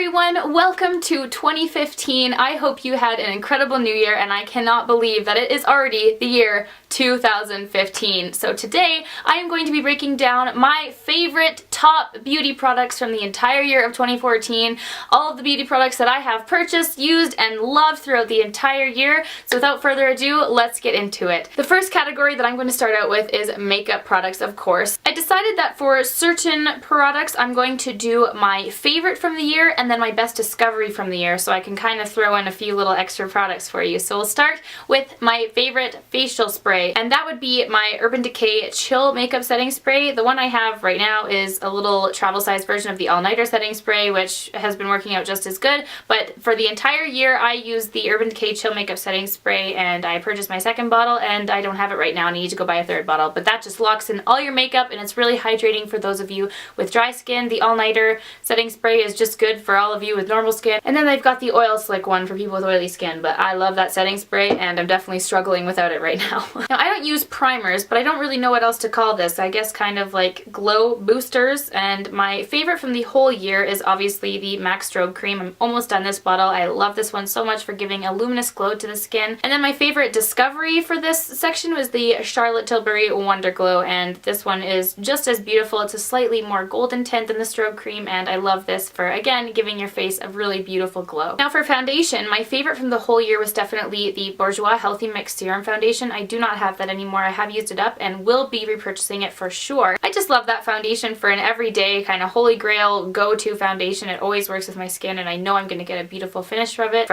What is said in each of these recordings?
everyone, welcome to 2015. I hope you had an incredible new year and I cannot believe that it is already the year 2015. So today I am going to be breaking down my favorite top beauty products from the entire year of 2014, all of the beauty products that I have purchased, used, and loved throughout the entire year. So without further ado, let's get into it. The first category that I'm going to start out with is makeup products, of course. I decided that for certain products I'm going to do my favorite from the year and then my best discovery from the year, so I can kind of throw in a few little extra products for you. So we'll start with my favorite facial spray, and that would be my Urban Decay Chill Makeup Setting Spray. The one I have right now is a little travel size version of the All-Nighter Setting Spray, which has been working out just as good, but for the entire year I used the Urban Decay Chill Makeup Setting Spray, and I purchased my second bottle and I don't have it right now. I need to go buy a third bottle, but that just locks in all your makeup and it's really hydrating for those of you with dry skin. The All-Nighter Setting Spray is just good for all of you with normal skin, and then they've got the Oil Slick one for people with oily skin, but I love that setting spray and I'm definitely struggling without it right now. Now, I don't use primers, but I don't really know what else to call this. I guess kind of like glow boosters, and my favorite from the whole year is obviously the MAC Strobe Cream. I'm almost done this bottle. I love this one so much for giving a luminous glow to the skin. And then my favorite discovery for this section was the Charlotte Tilbury Wonderglow, and this one is just as beautiful. It's a slightly more golden tint than the Strobe Cream, and I love this for, again, giving your face a really beautiful glow. Now for foundation, my favorite from the whole year was definitely the Bourjois Healthy Mix Serum Foundation. I do not have that anymore. I have used it up and will be repurchasing it for sure. I just love that foundation for an everyday kind of holy grail go-to foundation. It always works with my skin and I know I'm going to get a beautiful finish from it.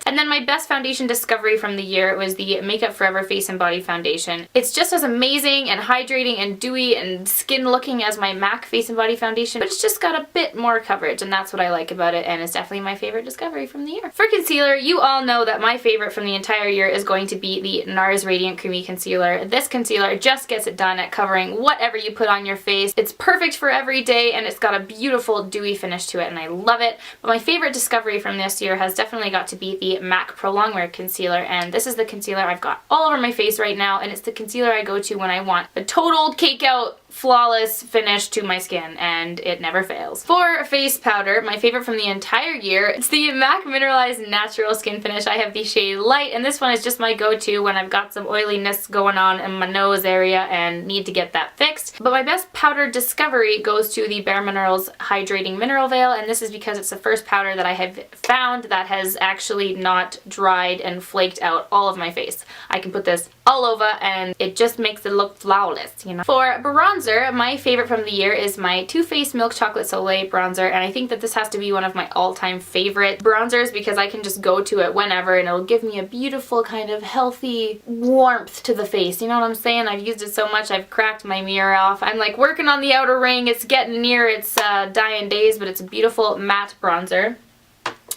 And then my best foundation discovery from the year was the Makeup Forever Face and Body Foundation. It's just as amazing and hydrating and dewy and skin looking as my MAC Face and Body Foundation, but it's just got a bit more coverage, and that's what I like about it, and it's definitely my favorite discovery from the year. For concealer, you all know that my favorite from the entire year is going to be the NARS Radiant Creamy Concealer. This concealer just gets it done at covering whatever you put on your face. It's perfect for every day and it's got a beautiful dewy finish to it and I love it. But my favorite discovery from this year has definitely got to be the MAC Pro Longwear Concealer, and this is the concealer I've got all over my face right now, and it's the concealer I go to when I want a total cake out flawless finish to my skin, and it never fails. For face powder, my favorite from the entire year, it's the MAC Mineralize Natural Skin Finish. I have the shade Light, and this one is just my go-to when I've got some oiliness going on in my nose area and need to get that fixed. But my best powder discovery goes to the Bare Minerals Hydrating Mineral Veil, and this is because it's the first powder that I have found that has actually not dried and flaked out all of my face. I can put this all over and it just makes it look flawless, you know. For bronzer, my favorite from the year is my Too Faced Milk Chocolate Soleil bronzer, and I think that this has to be one of my all-time favorite bronzers because I can just go to it whenever and it'll give me a beautiful kind of healthy warmth to the face, you know what I'm saying? I've used it so much I've cracked my mirror off. I'm like working on the outer ring, it's getting near its dying days, but it's a beautiful matte bronzer.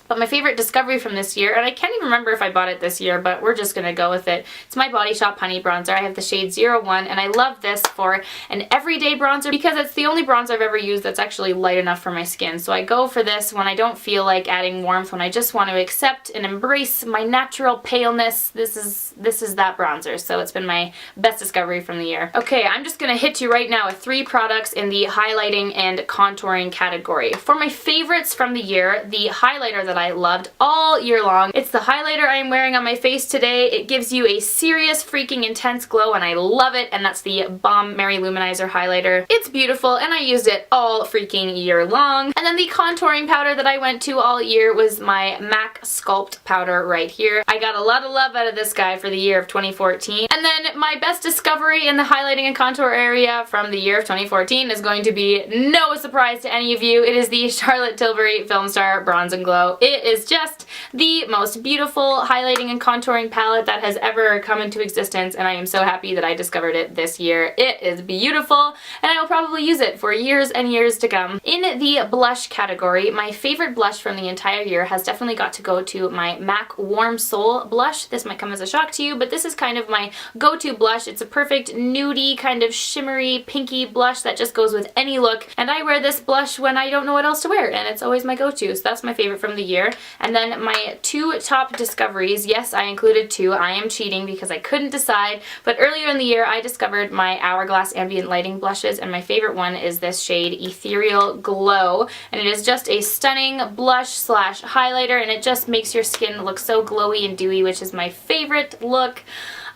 But my favorite discovery from this year, and I can't even remember if I bought it this year, but we're just gonna go with it. It's my Body Shop Honey Bronzer. I have the shade 01, and I love this for an everyday bronzer because it's the only bronzer I've ever used that's actually light enough for my skin. So I go for this when I don't feel like adding warmth, when I just want to accept and embrace my natural paleness. This is that bronzer, so it's been my best discovery from the year. Okay, I'm just gonna hit you right now with 3 products in the highlighting and contouring category. For my favorites from the year, the highlighter that I loved all year long. It's the highlighter I am wearing on my face today. It gives you a serious freaking intense glow and I love it, and that's the Balm Mary LouManizer highlighter. It's beautiful and I used it all freaking year long. And then the contouring powder that I went to all year was my MAC Sculpt powder right here. I got a lot of love out of this guy for the year of 2014. And then my best discovery in the highlighting and contour area from the year of 2014 is going to be no surprise to any of you. It is the Charlotte Tilbury Filmstar Bronze and Glow. It is just the most beautiful highlighting and contouring palette that has ever come into existence, and I am so happy that I discovered it this year. It is beautiful and I will probably use it for years and years to come. In the blush category, my favorite blush from the entire year has definitely got to go to my MAC Warm Soul blush. This might come as a shock to you, but this is kind of my go-to blush. It's a perfect nudie kind of shimmery pinky blush that just goes with any look, and I wear this blush when I don't know what else to wear, and it's always my go-to, so that's my favorite from the year. year. And then my two top discoveries, yes, I included two. I am cheating because I couldn't decide, but earlier in the year I discovered my Hourglass Ambient Lighting blushes, and my favorite one is this shade Ethereal Glow, and it is just a stunning blush slash highlighter, and it just makes your skin look so glowy and dewy, which is my favorite look.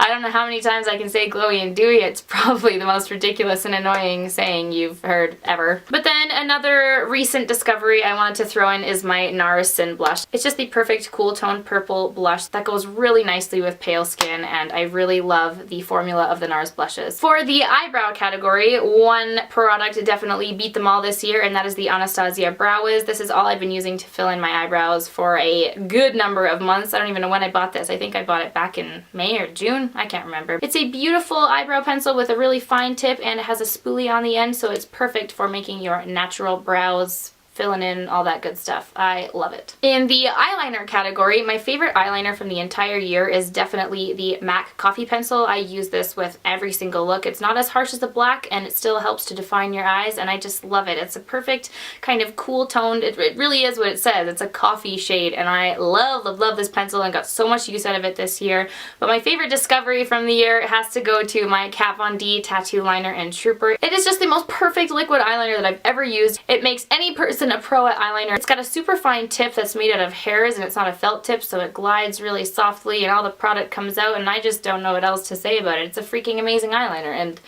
I don't know how many times I can say glowy and dewy. It's probably the most ridiculous and annoying saying you've heard ever. But then another recent discovery I wanted to throw in is my NARS Sin Blush. It's just the perfect cool tone purple blush that goes really nicely with pale skin, and I really love the formula of the NARS blushes. For the eyebrow category, one product definitely beat them all this year, and that is the Anastasia Brow Wiz. This is all I've been using to fill in my eyebrows for a good number of months. I don't even know when I bought this. I think I bought it back in May or June. I can't remember. It's a beautiful eyebrow pencil with a really fine tip, and it has a spoolie on the end, so it's perfect for making your natural brows, filling in all that good stuff. I love it. In the eyeliner category, my favorite eyeliner from the entire year is definitely the MAC Coffee Pencil. I use this with every single look. It's not as harsh as the black, and it still helps to define your eyes, and I just love it. It's a perfect kind of cool toned, it really is what it says. It's a coffee shade, and I love this pencil and got so much use out of it this year. But my favorite discovery from the year has to go to my Kat Von D Tattoo Liner in Trooper. It is just the most perfect liquid eyeliner that I've ever used. It makes any person a pro at eyeliner. It's got a super fine tip that's made out of hairs, and it's not a felt tip, so it glides really softly and all the product comes out, and I just don't know what else to say about it. It's a freaking amazing eyeliner, and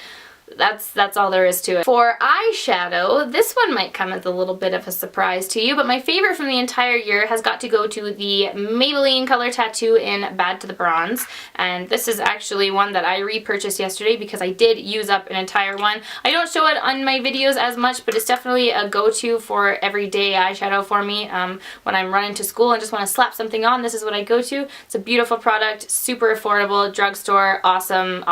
that's all there is to it. For eyeshadow, this one might come as a little bit of a surprise to you, but my favorite from the entire year has got to go to the Maybelline Color Tattoo in Bad to the Bronze, and this is actually one that I repurchased yesterday because I did use up an entire one. I don't show it on my videos as much, but it's definitely a go-to for everyday eyeshadow for me. When I'm running to school and just want to slap something on, this is what I go to. It's a beautiful product, super affordable, drugstore, awesome.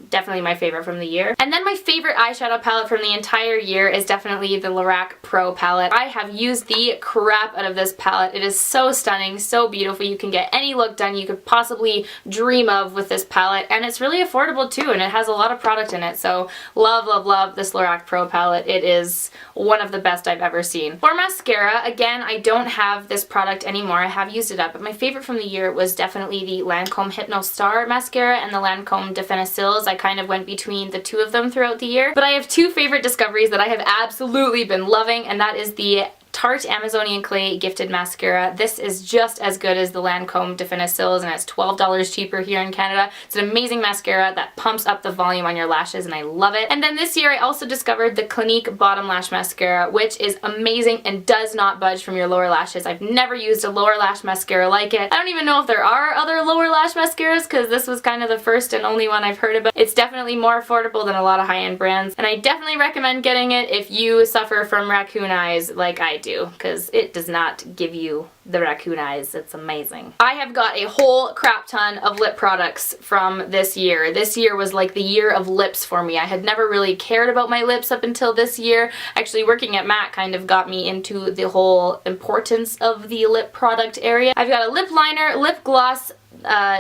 Definitely my favorite from the year. And then my favorite eyeshadow palette from the entire year is definitely the Lorac Pro Palette. I have used the crap out of this palette. It is so stunning, so beautiful. You can get any look done you could possibly dream of with this palette, and it's really affordable too, and it has a lot of product in it, so love this Lorac Pro Palette. It is one of the best I've ever seen. For mascara, again, I don't have this product anymore. I have used it up, but my favorite from the year was definitely the Lancome Hypno Star mascara and the Lancome Definicils. I kind of went between the two of them throughout the year, but I have two favorite discoveries that I have absolutely been loving, and that is the Tarte Amazonian Clay Gifted Mascara. This is just as good as the Lancome Definicils, and it's $12 cheaper here in Canada. It's an amazing mascara that pumps up the volume on your lashes, and I love it. And then this year I also discovered the Clinique Bottom Lash Mascara, which is amazing and does not budge from your lower lashes. I've never used a lower lash mascara like it. I don't even know if there are other lower lash mascaras, because this was kind of the first and only one I've heard about. It's definitely more affordable than a lot of high-end brands, and I definitely recommend getting it if you suffer from raccoon eyes like I do, because it does not give you the raccoon eyes. It's amazing. I have got a whole crap ton of lip products from this year. This year was like the year of lips for me. I had never really cared about my lips up until this year. Actually, working at MAC kind of got me into the whole importance of the lip product area. I've got a lip liner, lip gloss,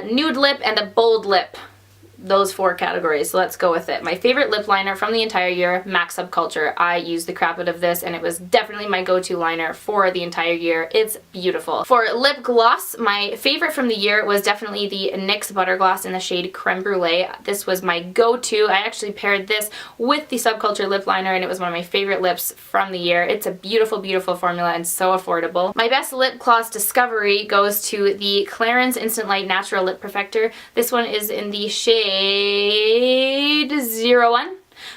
nude lip, and a bold lip. Those four categories, so let's go with it. My favorite lip liner from the entire year, MAC Subculture. I used the crap out of this, and it was definitely my go-to liner for the entire year. It's beautiful. For lip gloss, my favorite from the year was definitely the NYX Butter Gloss in the shade Creme Brulee. This was my go-to. I actually paired this with the Subculture lip liner, and it was one of my favorite lips from the year. It's a beautiful formula and so affordable. My best lip gloss discovery goes to the Clarins Instant Light Natural Lip Perfector. This one is in the shade 01.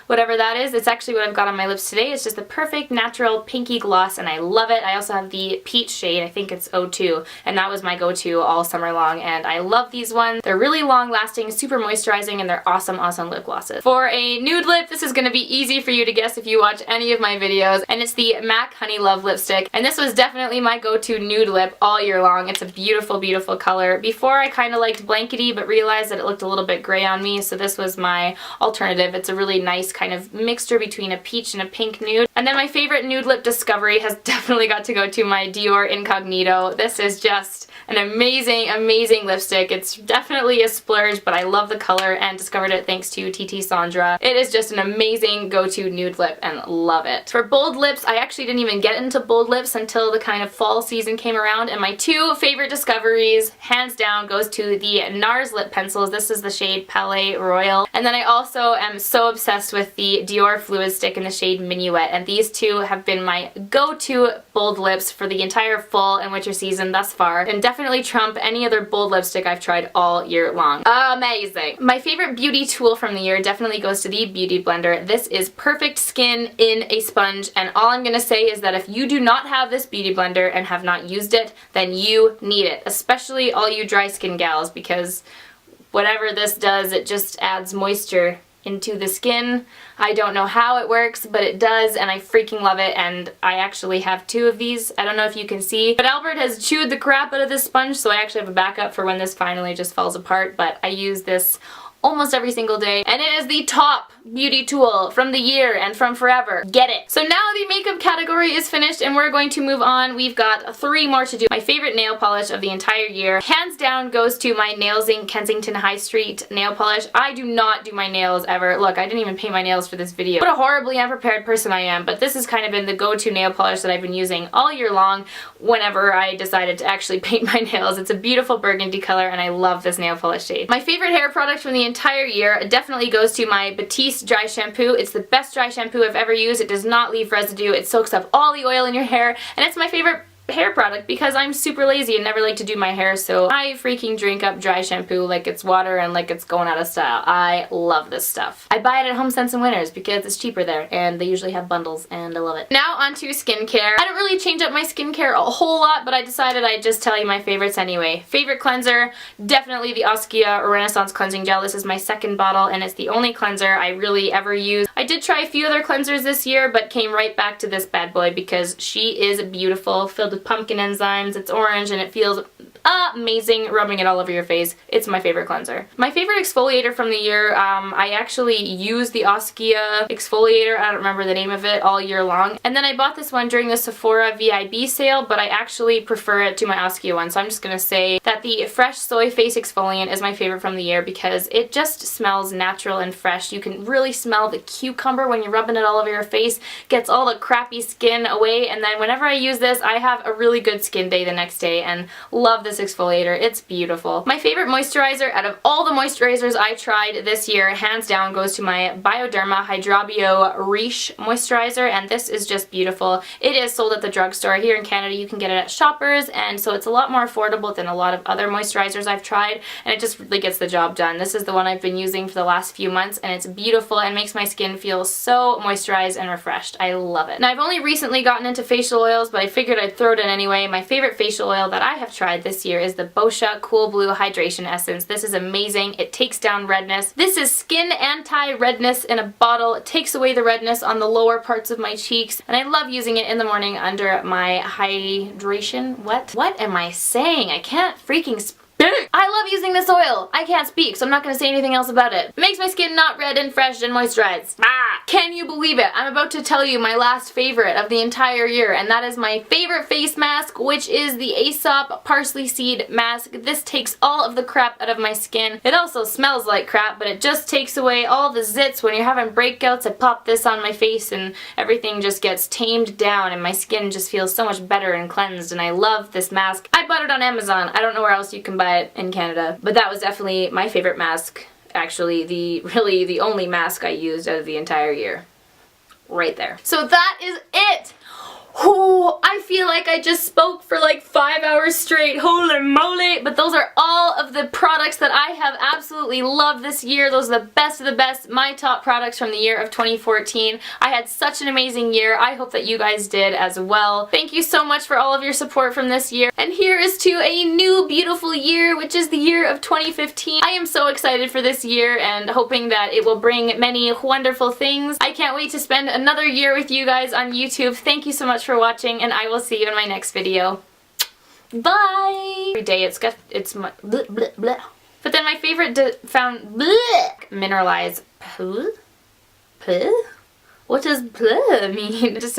Whatever that is. It's actually what I've got on my lips today. It's just the perfect natural pinky gloss, and I love it. I also have the peach shade, I think it's 02, and that was my go-to all summer long, and I love these ones. They're really long lasting, super moisturizing, and they're awesome lip glosses. For a nude lip, this is going to be easy for you to guess if you watch any of my videos, and it's the MAC Honey Love lipstick, and this was definitely my go-to nude lip all year long. It's a beautiful color. Before I kind of liked Blankety, but realized that it looked a little bit gray on me, so this was my alternative. It's a really nice kind of mixture between a peach and a pink nude. And then my favorite nude lip discovery has definitely got to go to my Dior Incognito. This is just an amazing, amazing lipstick. It's definitely a splurge, but I love the color and discovered it thanks to TT Sandra. It is just an amazing go-to nude lip and love it. For bold lips, I actually didn't even get into bold lips until the kind of fall season came around, and my two favorite discoveries, hands down, goes to the NARS lip pencils. This is the shade Palais Royal. And then I also am so obsessed with the Dior Fluid Stick in the shade Minuet, and these two have been my go-to bold lips for the entire fall and winter season thus far, and definitely trump any other bold lipstick I've tried all year long. Amazing! My favorite beauty tool from the year definitely goes to the Beauty Blender. This is perfect skin in a sponge, and all I'm gonna say is that if you do not have this Beauty Blender and have not used it, then you need it, especially all you dry skin gals, because whatever this does, it just adds moisture into the skin. I don't know how it works, but it does, and I freaking love it, and I actually have two of these. I don't know if you can see, but Albert has chewed the crap out of this sponge, so I actually have a backup for when this finally just falls apart, but I use this almost every single day, and it is the top beauty tool from the year and from forever. Get it! So now the makeup category is finished and we're going to move on. We've got 3 more to do. My favorite nail polish of the entire year, hands down, goes to my Nails Inc. Kensington High Street nail polish. I do not do my nails ever. Look, I didn't even paint my nails for this video. What a horribly unprepared person I am, but this has kind of been the go-to nail polish that I've been using all year long whenever I decided to actually paint my nails. It's a beautiful burgundy color and I love this nail polish shade. My favorite hair product from the entire year definitely goes to my Batiste dry shampoo. It's the best dry shampoo I've ever used. It does not leave residue. It soaks up all the oil in your hair, and it's my favorite hair product because I'm super lazy and never like to do my hair, so I freaking drink up dry shampoo like it's water and like it's going out of style. I love this stuff. I buy it at Home Sense and Winners because it's cheaper there and they usually have bundles and I love it. Now onto skincare. I don't really change up my skincare a whole lot, but I decided I'd just tell you my favorites anyway. Favorite cleanser, definitely the Oskia Renaissance Cleansing Gel. This is my second bottle and it's the only cleanser I really ever use. I did try a few other cleansers this year but came right back to this bad boy because she is beautiful, filled with pumpkin enzymes, it's orange, and it feels amazing rubbing it all over your face. It's my favorite cleanser. My favorite exfoliator from the year, I actually use the Oskia exfoliator, I don't remember the name of it, all year long. And then I bought this one during the Sephora VIB sale, but I actually prefer it to my Oskia one, so I'm just gonna say that the Fresh Soy Face Exfoliant is my favorite from the year because it just smells natural and fresh. You can really smell the cucumber when you're rubbing it all over your face, gets all the crappy skin away, and then whenever I use this, I have a really good skin day the next day and love this exfoliator. It's beautiful. My favorite moisturizer out of all the moisturizers I tried this year, hands down, goes to my Bioderma Hydrabio Riche moisturizer, and this is just beautiful. It is sold at the drugstore. Here in Canada you can get it at Shoppers, and so it's a lot more affordable than a lot of other moisturizers I've tried, and it just really gets the job done. This is the one I've been using for the last few months, and it's beautiful and makes my skin feel so moisturized and refreshed. I love it. Now I've only recently gotten into facial oils, but I figured I'd throw it in anyway. My favorite facial oil that I have tried this year is the Boscia Cool Blue Hydration Essence. This is amazing. It takes down redness. This is skin anti-redness in a bottle. It takes away the redness on the lower parts of my cheeks, and I love using it in the morning under my hydration. What am I saying? I can't freaking speak. I love using this oil. I can't speak, so I'm not going to say anything else about it. It makes my skin not red and fresh and moisturized. Can you believe it? I'm about to tell you my last favorite of the entire year, and that is my favorite face mask, which is the Aesop Parsley Seed Mask. This takes all of the crap out of my skin. It also smells like crap, but it just takes away all the zits. When you're having breakouts, I pop this on my face and everything just gets tamed down and my skin just feels so much better and cleansed, and I love this mask. I bought it on Amazon. I don't know where else you can buy it in Canada, but that was definitely my favorite mask. Actually, really the only mask I used out of the entire year. Right there. So that is it! Oh, I feel like I just spoke for like 5 hours straight. Holy moly! But those are all of the products that I have absolutely loved this year. Those are the best of the best. My top products from the year of 2014. I had such an amazing year. I hope that you guys did as well. Thank you so much for all of your support from this year. And here is to a new beautiful year, which is the year of 2015. I am so excited for this year and hoping that it will bring many wonderful things. I can't wait to spend another year with you guys on YouTube. Thank you so much for watching, and I will see you in my next video. Bye! Every day it's my bleh, bleh, bleh. But then my favorite found bleh, Mineralize What does bleh mean? Just